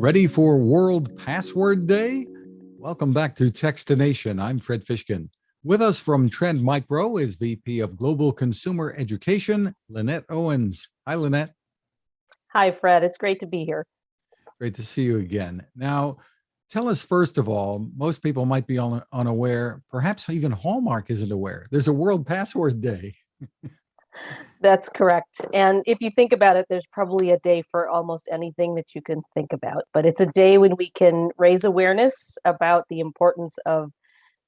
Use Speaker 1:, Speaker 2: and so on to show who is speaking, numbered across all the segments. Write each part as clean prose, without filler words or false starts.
Speaker 1: Ready for World Password Day? Welcome back to Techstination. I'm Fred Fishkin. With us from Trend Micro is VP of Global Consumer Education, Lynette Owens. Hi, Lynette.
Speaker 2: Hi, Fred. It's great to be here.
Speaker 1: Great to see you again. Now, tell us, first of all, most people might be unaware, perhaps even Hallmark isn't aware. There's a World Password Day.
Speaker 2: That's correct. And if you think about it, there's probably a day for almost anything that you can think about. But it's a day when we can raise awareness about the importance of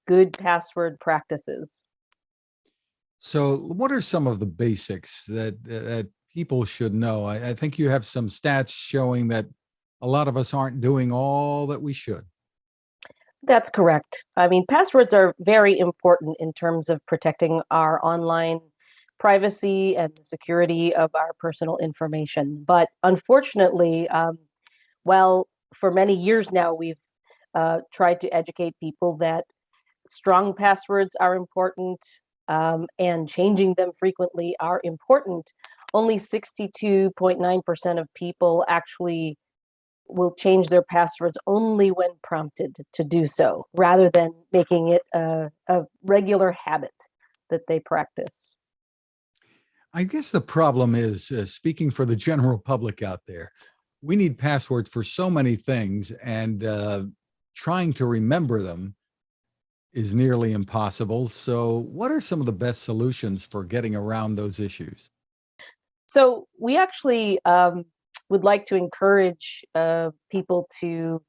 Speaker 2: good password practices.
Speaker 1: So what are some of the basics that people should know? I think you have some stats showing that a lot of us aren't doing all that we should.
Speaker 2: That's correct. I mean, passwords are very important in terms of protecting our online privacy and the security of our personal information. But unfortunately, while for many years now we've tried to educate people that strong passwords are important and changing them frequently are important, only 62.9% of people actually will change their passwords only when prompted to do so, rather than making it a regular habit that they practice.
Speaker 1: I guess the problem is, speaking for the general public out there, we need passwords for so many things, and trying to remember them is nearly impossible. So what are some of the best solutions for getting around those issues?
Speaker 2: So we actually would like to encourage people to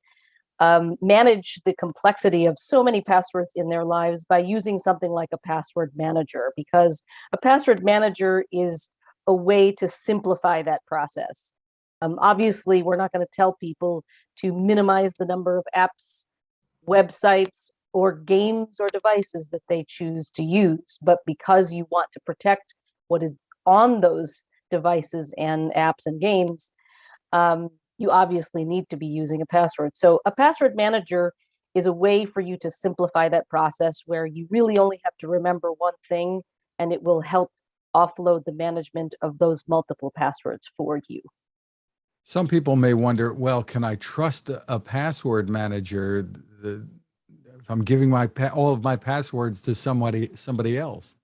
Speaker 2: manage the complexity of so many passwords in their lives by using something like a password manager, because a password manager is a way to simplify that process. Obviously, we're not going to tell people to minimize the number of apps, websites, or games or devices that they choose to use, but because you want to protect what is on those devices and apps and games, you obviously need to be using a password. So a password manager is a way for you to simplify that process where you really only have to remember one thing, and it will help offload the management of those multiple passwords for you.
Speaker 1: Some people may wonder, well, can I trust a password manager if I'm giving all of my passwords to somebody else?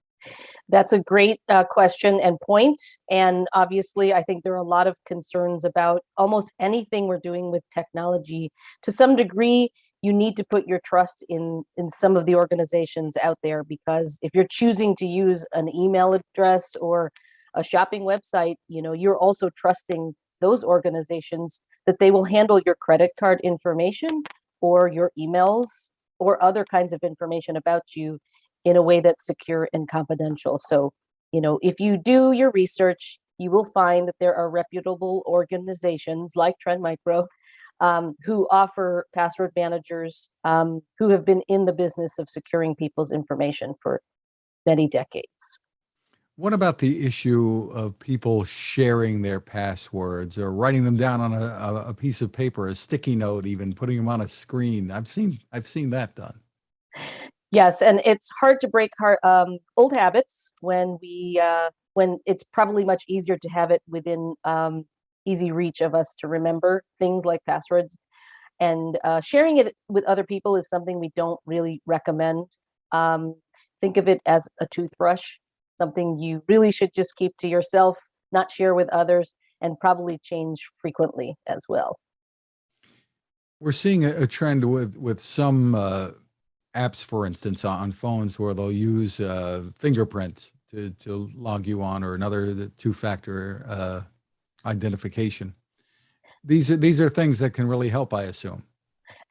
Speaker 2: That's a great question and point. And obviously, I think there are a lot of concerns about almost anything we're doing with technology. To some degree, you need to put your trust in some of the organizations out there, because if you're choosing to use an email address or a shopping website, you're also trusting those organizations that they will handle your credit card information or your emails or other kinds of information about you in a way that's secure and confidential. So, if you do your research, you will find that there are reputable organizations like Trend Micro who offer password managers who have been in the business of securing people's information for many decades.
Speaker 1: What about the issue of people sharing their passwords or writing them down on a piece of paper, a sticky note, even putting them on a screen? I've seen that done.
Speaker 2: Yes, and it's hard to break old habits when it's probably much easier to have it within easy reach of us to remember things like passwords. And sharing it with other people is something we don't really recommend. Think of it as a toothbrush, something you really should just keep to yourself, not share with others, and probably change frequently as well.
Speaker 1: We're seeing a trend with some apps, for instance, on phones, where they'll use fingerprint to log you on, or another two-factor identification. These are things that can really help, I assume.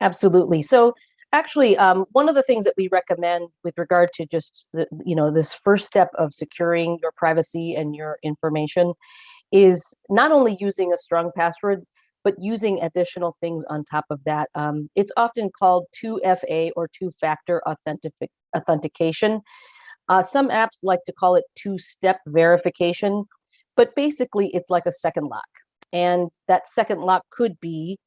Speaker 2: Absolutely. So actually, one of the things that we recommend with regard to just this first step of securing your privacy and your information is not only using a strong password, but using additional things on top of that. It's often called 2FA or two-factor authentication. Some apps like to call it two-step verification, but basically it's like a second lock. And that second lock could be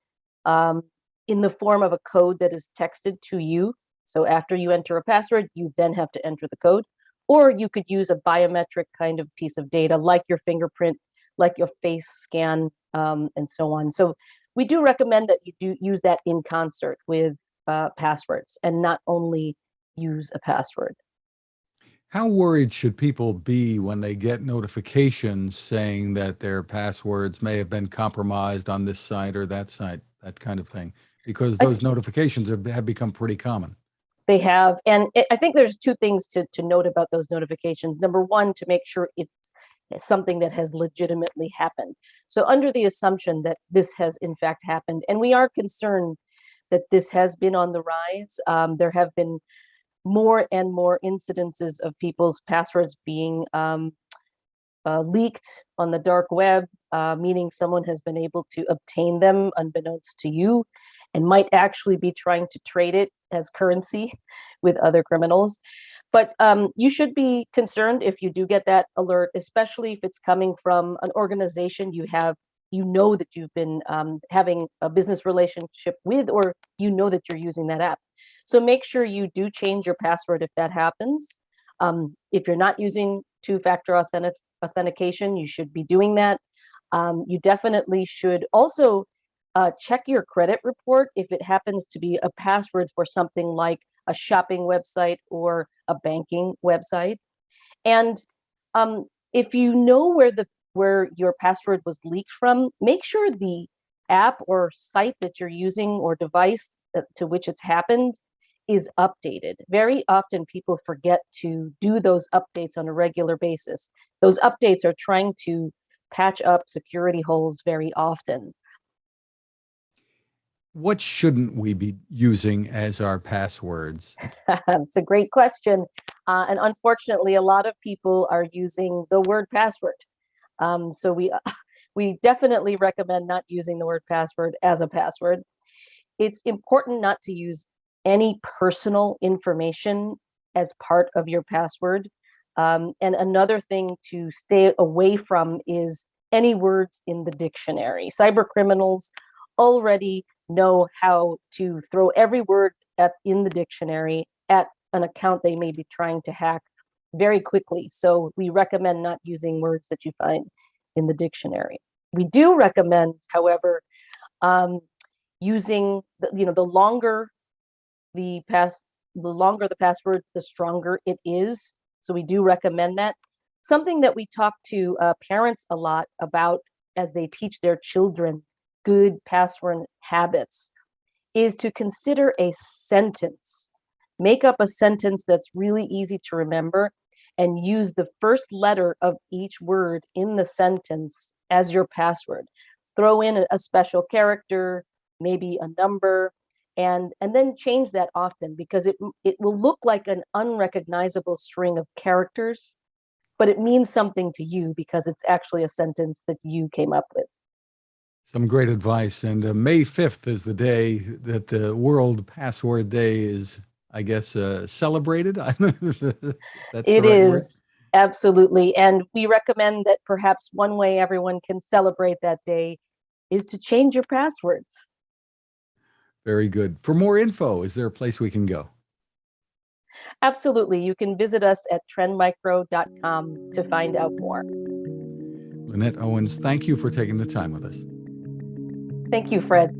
Speaker 2: in the form of a code that is texted to you. So after you enter a password, you then have to enter the code. Or you could use a biometric kind of piece of data like your fingerprint, like your face scan, and so on. So we do recommend that you do use that in concert with passwords and not only use a password.
Speaker 1: How worried should people be when they get notifications saying that their passwords may have been compromised on this site or that site, that kind of thing? Because
Speaker 2: I,
Speaker 1: those notifications have become pretty common.
Speaker 2: they have, and I think there's two things to note about those notifications. Number one, to make sure it's something that has legitimately happened. So under the assumption that this has in fact happened, and we are concerned that this has been on the rise, there have been more and more incidences of people's passwords being leaked on the dark web, meaning someone has been able to obtain them unbeknownst to you and might actually be trying to trade it as currency with other criminals. But you should be concerned if you do get that alert, especially if it's coming from an organization you know that you've been having a business relationship with, or you know that you're using that app. So make sure you do change your password if that happens. If you're not using two-factor authentication, you should be doing that. You definitely should also check your credit report if it happens to be a password for something like a shopping website or a banking website. And if you know where your password was leaked from, make sure the app or site that you're using or device to which it's happened is updated. Very often people forget to do those updates on a regular basis. Those updates are trying to patch up security holes very often.
Speaker 1: What shouldn't we be using as our passwords?
Speaker 2: It's a great question. And unfortunately, a lot of people are using the word password. So we definitely recommend not using the word password as a password. It's important not to use any personal information as part of your password. And another thing to stay away from is any words in the dictionary. Cyber criminals already know how to throw every word in the dictionary at an account they may be trying to hack very quickly. So we recommend not using words that you find in the dictionary. We do recommend, however, using the longer the password, the stronger it is. So we do recommend that. Something that we talk to parents a lot about as they teach their children good password habits is to consider a sentence. Make up a sentence that's really easy to remember and use the first letter of each word in the sentence as your password. Throw in a special character, maybe a number, and then change that often, because it will look like an unrecognizable string of characters, but it means something to you because it's actually a sentence that you came up with.
Speaker 1: Some great advice. And May 5th is the day that the World Password Day is, I guess, celebrated. That's the
Speaker 2: It
Speaker 1: right word.
Speaker 2: is, absolutely. And we recommend that perhaps one way everyone can celebrate that day is to change your passwords.
Speaker 1: Very good. For more info, is there a place we can go?
Speaker 2: Absolutely. You can visit us at trendmicro.com to find out more.
Speaker 1: Lynette Owens, thank you for taking the time with us.
Speaker 2: Thank you, Fred.